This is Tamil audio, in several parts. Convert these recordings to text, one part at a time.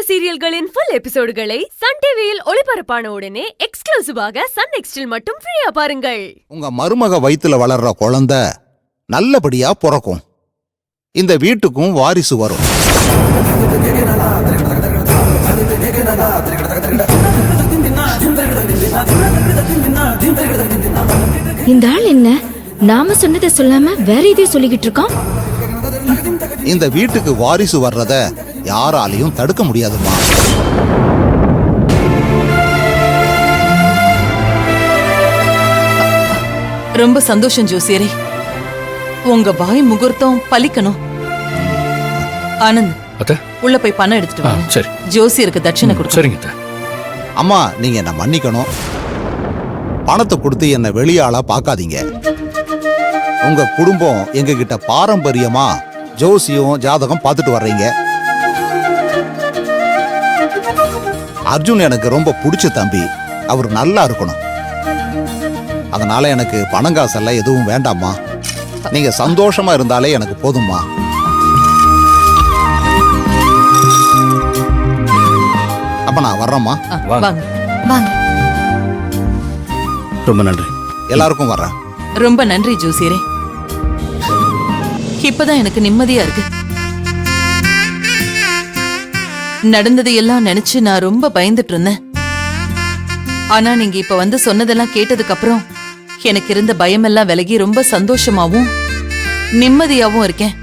சீரியல்களின் ஃபுல் எபிசோடுகளை சன் டிவியில் ஒளிபரப்பான உடனே எக்ஸ்க்ளூசிவாக சன் நெக்ஸ்டில் மட்டும் ஃப்ரீயா பாருங்கள். உங்க மருமக வயித்துல வளர்ற குழந்தை நல்லபடியா பிறக்கும். இந்த வீட்டுக்கும் வாரிசு வரும். இந்த ஆள் என்ன நாம சொன்னதை சொல்லாம வேற எதையும் சொல்லிக்கிட்டு இருக்கான்? இந்த வீட்டுக்கு வாரிசு வர்றத யாராலையும் தடுக்க முடியாதுமா. ரொம்ப சந்தோஷம் ஜோசியரே, உங்க வாய் முகூர்த்தம் பலிக்கணும். ஆனந்த், உள்ள போய் பணம் எடுத்துட்டு வா. சரி. ஜோசியருக்கு தட்சணை கொடு. சரிங்க. அம்மா, நீங்க என்ன மன்னிக்கணும். பணத்தை கொடுத்து என்ன வெளியாளா பார்க்காதீங்க. உங்க குடும்பம் எங்க கிட்ட பாரம்பரியமா ஜோசியம் ஜாதகம் பார்த்துட்டு வர்றீங்க. அர்ஜுன் எனக்கு ரொம்ப பிடிச்ச தம்பி. அவர் நல்லா இருக்கணும். அதனால எனக்கு பணம் காசெல்லாம் எதுவும் வேண்டாம்மா. நீங்க சந்தோஷமா இருந்தாலே எனக்கு போதும்மா. அப்ப நான் வர்றேம்மா. வாங்க வாங்க. ரொம்ப நன்றி. எல்லாருக்கும் வர்றேன். ரொம்ப நன்றி ஜோசியரே. இப்பதான் எனக்கு நிம்மதியா இருக்கு. நடந்தது எல்லாம் நினைச்சு நான் ரொம்ப பயந்துட்டு இருந்தேன். ஆனா நீங்க இப்ப வந்து சொன்னதெல்லாம் கேட்டதுக்கு அப்புறம் எனக்கு இருந்த பயமெல்லாம் விலகி ரொம்ப சந்தோஷமாவும் நிம்மதியாவும் இருக்கேன்.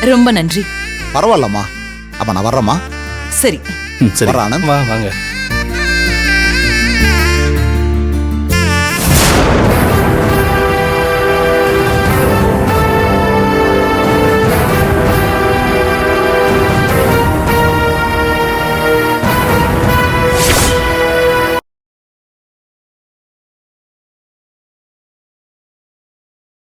ரொம்ப நன்றி. பரவாயில்லம்மா. அப்ப நான் வர்றேம்மா. சரி. வர்றேன் ஆனந்த். வாங்க.